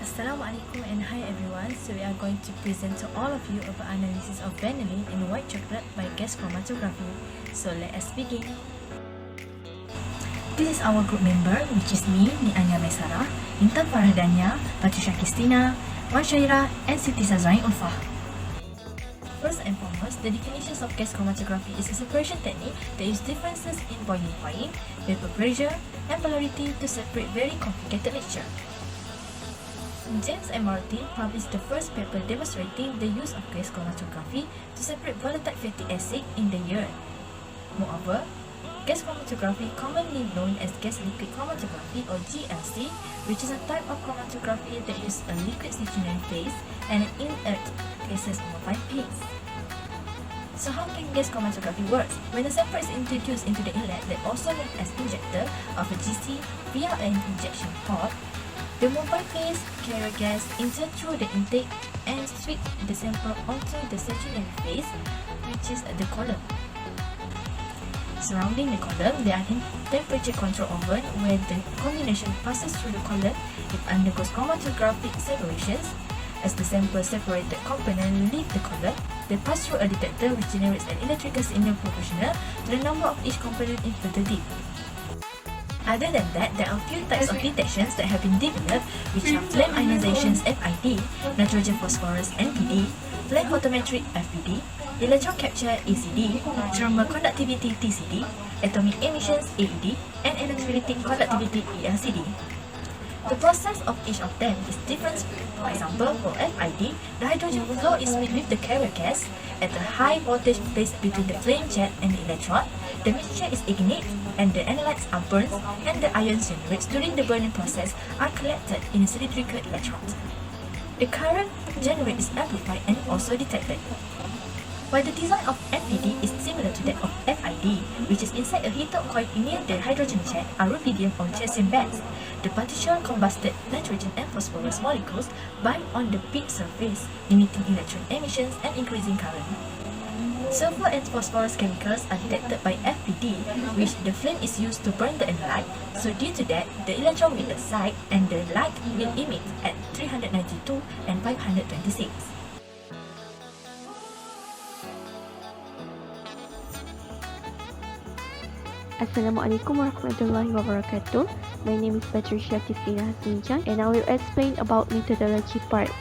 Assalamualaikum and hi everyone. So we are going to present to all of you about analysis of vanillin in white chocolate by gas chromatography. So let us begin. This is our group member, which is me, Nianya Maisara, Intan Farhadania, Patricia Kristina, Wan Shaira, and Siti Sazrain Ulfa. First and foremost, the definitions of gas chromatography is a separation technique that uses differences in boiling point, vapor pressure, and polarity to separate very complicated mixture. James and Martin published the first paper demonstrating the use of gas chromatography to separate volatile fatty acid in the urine. Moreover, gas chromatography, commonly known as gas liquid chromatography or GLC, which is a type of chromatography that uses a liquid stationary phase and an inert gaseous mobile phase. So how can gas chromatography work? When a sample is introduced into the inlet, that also known as injector of a GC via an injection port, the mobile phase carrier gas insert through the intake and sweep the sample onto the saturated phase, which is the column. Surrounding the column, there are temperature control oven where the combination passes through the column. It undergoes chromatographic separations. As the sample separated component leave the column, they pass through a detector which generates an electrical signal proportional to the number of each component into the dip. Other than that, there are a few types of detections that have been developed, which are flame ionizations FID, nitrogen phosphorus NPD, flame photometric FPD, electron capture ECD, thermal conductivity TCD, atomic emissions AED, and electrolytic conductivity ELCD. The process of each of them is different. For example, for FID, the hydrogen flow is made with the carrier gas at a high voltage placed between the flame jet and the electron. The mixture is ignited and the analytes are burned, and the ions generated during the burning process are collected in a cylindrical electrode. The current generated is amplified and also detected. While the design of FPD is similar to that of FID, which is inside a heated coil near the hydrogen jet are rubidium or cesium bags. The partial combusted nitrogen and phosphorus molecules bind on the peak surface, limiting electron emissions and increasing current. Sulfur and phosphorus chemicals are detected by FPD, which the flame is used to burn the analyte. So due to that, the electron will excite and the light will emit at 392 and 526. Assalamualaikum warahmatullahi wabarakatuh. My name is Patricia Kristina Hasminchan and I will explain about methodology part.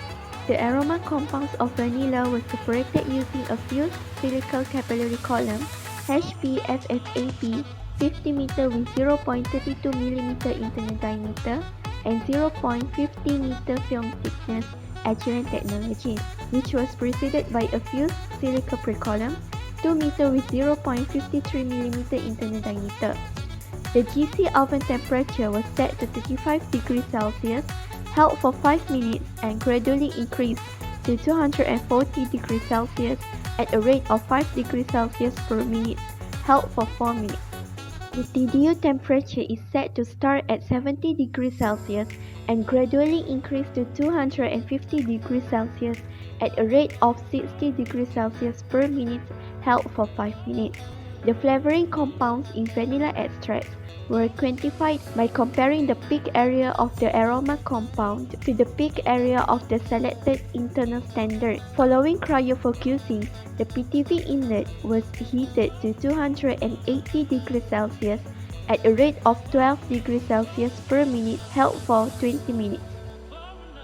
The aroma compounds of vanilla were separated using a fused spherical capillary column HPFFAP 50 meter with 0.32 mm internal diameter and 0.50 meter film thickness HM technology, which was preceded by a fused silica pre-column 2 meter with 0.53 mm internal diameter. The GC oven temperature was set to 35 degrees Celsius, held for 5 minutes and gradually increased to 240 degrees Celsius at a rate of 5 degrees Celsius per minute, held for 4 minutes. The TDU temperature is set to start at 70 degrees Celsius and gradually increase to 250 degrees Celsius at a rate of 60 degrees Celsius per minute, held for 5 minutes. The flavoring compounds in vanilla extract were quantified by comparing the peak area of the aroma compound to the peak area of the selected internal standard. Following cryofocusing, the PTV inlet was heated to 280 degrees Celsius at a rate of 12 degrees Celsius per minute, held for 20 minutes.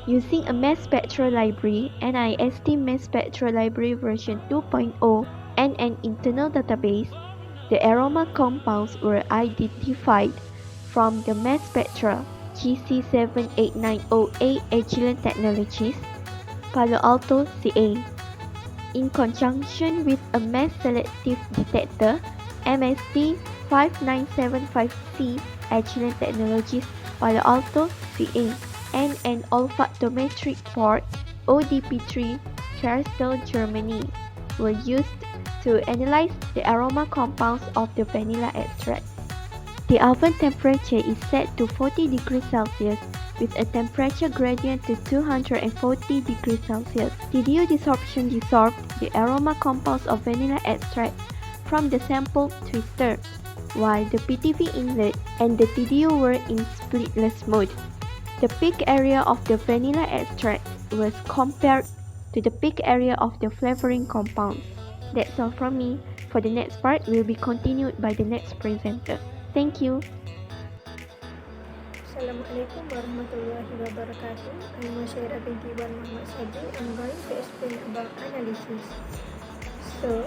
Using a mass spectral library, NIST Mass Spectral Library version 2.0, and an internal database, the aroma compounds were identified from the mass spectra GC7890A Agilent Technologies, Palo Alto, CA, in conjunction with a mass selective detector MSD 5975C Agilent Technologies, Palo Alto, CA, and an olfactometric port ODP3 Kerstal, Germany, were used to analyze the aroma compounds of the vanilla extract. The oven temperature is set to 40 degrees Celsius with a temperature gradient to 240 degrees Celsius. TDU desorption desorbed the aroma compounds of vanilla extract from the sample twister, while the PTV inlet and the TDU were in splitless mode. The peak area of the vanilla extract was compared to the peak area of the flavoring compounds. That's all from me. For the next part will be continued by the next presenter. Thank you. Assalamualaikum warahmatullahi wabarakatuh. I'm Musyairah binti Wan Muhammad Sadi. I'm going to explain about analysis. So,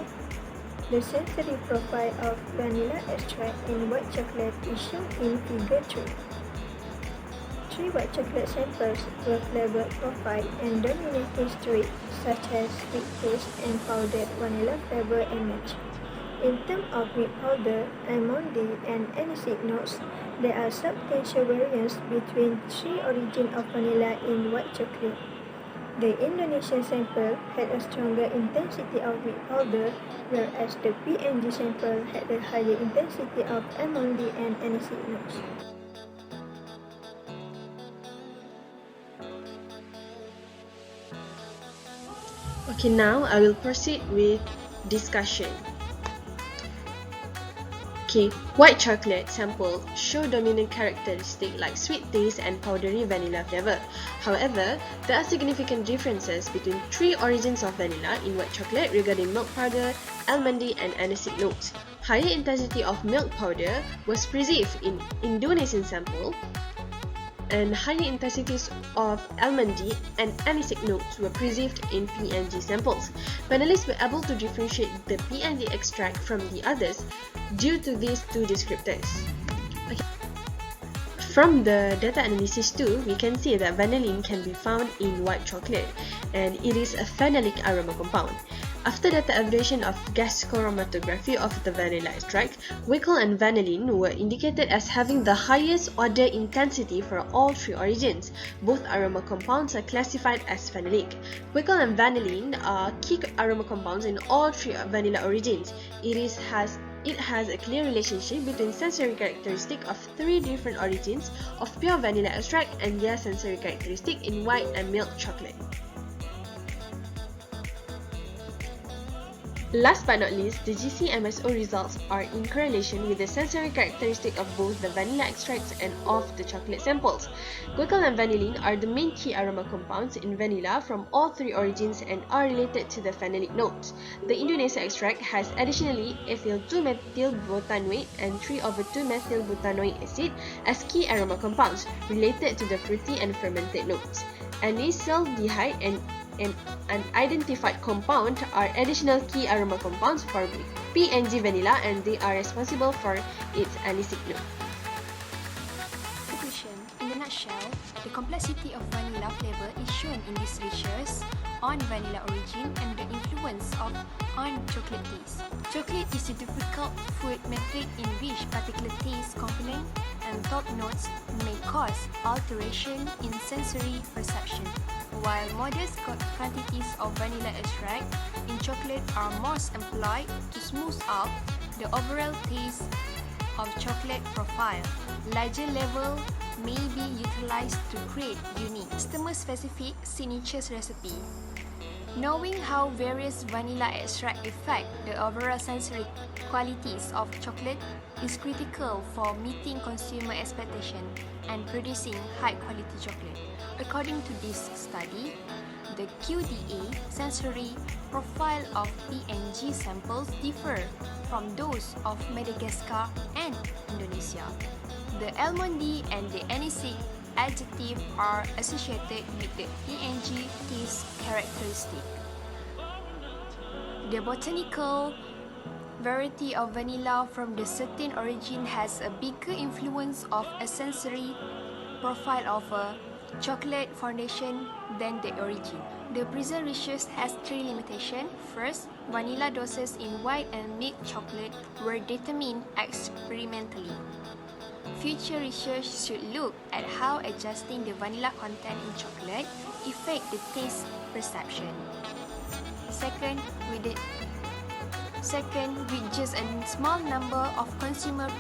the sensory profile of vanilla extract in white chocolate is shown in figure 3. 3 white chocolate samples were flavor profile and dominating traits such as sweet taste and powdered vanilla flavor emerge. In terms of milk powder, almondy, and aniseed notes, there are substantial variance between 3 origins of vanilla in white chocolate. The Indonesian sample had a stronger intensity of milk powder, whereas the PNG sample had a higher intensity of almondy and aniseed notes. Okay, now I will proceed with discussion. Okay, white chocolate sample show dominant characteristic like sweet taste and powdery vanilla flavor. However, there are significant differences between 3 origins of vanilla in white chocolate regarding milk powder, almondy, and aniseed notes. Higher intensity of milk powder was perceived in Indonesian sample, and higher intensities of almondy and aniseed notes were perceived in PNG samples. Panelists were able to differentiate the PNG extract from the others due to these 2 descriptors. Okay. From the data analysis too, we can see that vanillin can be found in white chocolate, and it is a phenolic aroma compound. After data evaluation of gas chromatography of the vanilla extract, Wickel and vanillin were indicated as having the highest order intensity for all 3 origins. Both aroma compounds are classified as phenolic. Wickel and vanillin are key aroma compounds in all 3 vanilla origins. It has a clear relationship between sensory characteristic of 3 different origins of pure vanilla extract and their sensory characteristic in white and milk chocolate. Last but not least, the GCMSO results are in correlation with the sensory characteristic of both the vanilla extracts and of the chocolate samples. Guaiacol and vanillin are the main key aroma compounds in vanilla from all 3 origins and are related to the phenolic notes. The Indonesia extract has additionally ethyl 2-methylbutanoate and 3/2-methylbutanoic acid as key aroma compounds related to the fruity and fermented notes. Anisaldehyde and an unidentified compound are additional key aroma compounds for PNG vanilla, and they are responsible for its aniseed note. Conclusion. In a nutshell, the complexity of vanilla flavor is shown in these ratios on vanilla origin and the influence on chocolate taste. Chocolate is a difficult food method in which particular taste component and top notes may cause alteration in sensory perception. While modest quantities of vanilla extract in chocolate are most employed to smooth out the overall taste of chocolate profile, larger level may be utilized to create unique, customer-specific signatures recipe. Knowing how various vanilla extract affect the overall sensory qualities of chocolate is critical for meeting consumer expectation and producing high-quality chocolate. According to this study, the QDA sensory profile of PNG samples differ from those of Madagascar and Indonesia. The almondy and the aniseed adjective are associated with the PNG taste characteristic. The botanical variety of vanilla from the certain origin has a bigger influence of a sensory profile of a chocolate foundation than the origin. The present research has 3 limitations. First, vanilla doses in white and milk chocolate were determined experimentally. Future research should look at how adjusting the vanilla content in chocolate affect the taste perception. Second, with just a small number of consumers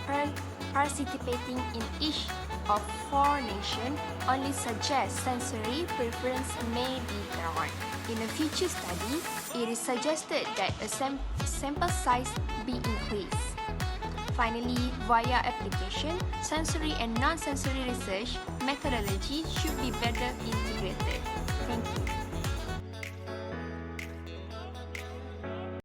participating in each of 4 nations, only suggests sensory preference may be drawn. In a future study, it is suggested that a sample size be increased. Finally, via application, sensory and non-sensory research methodology should be better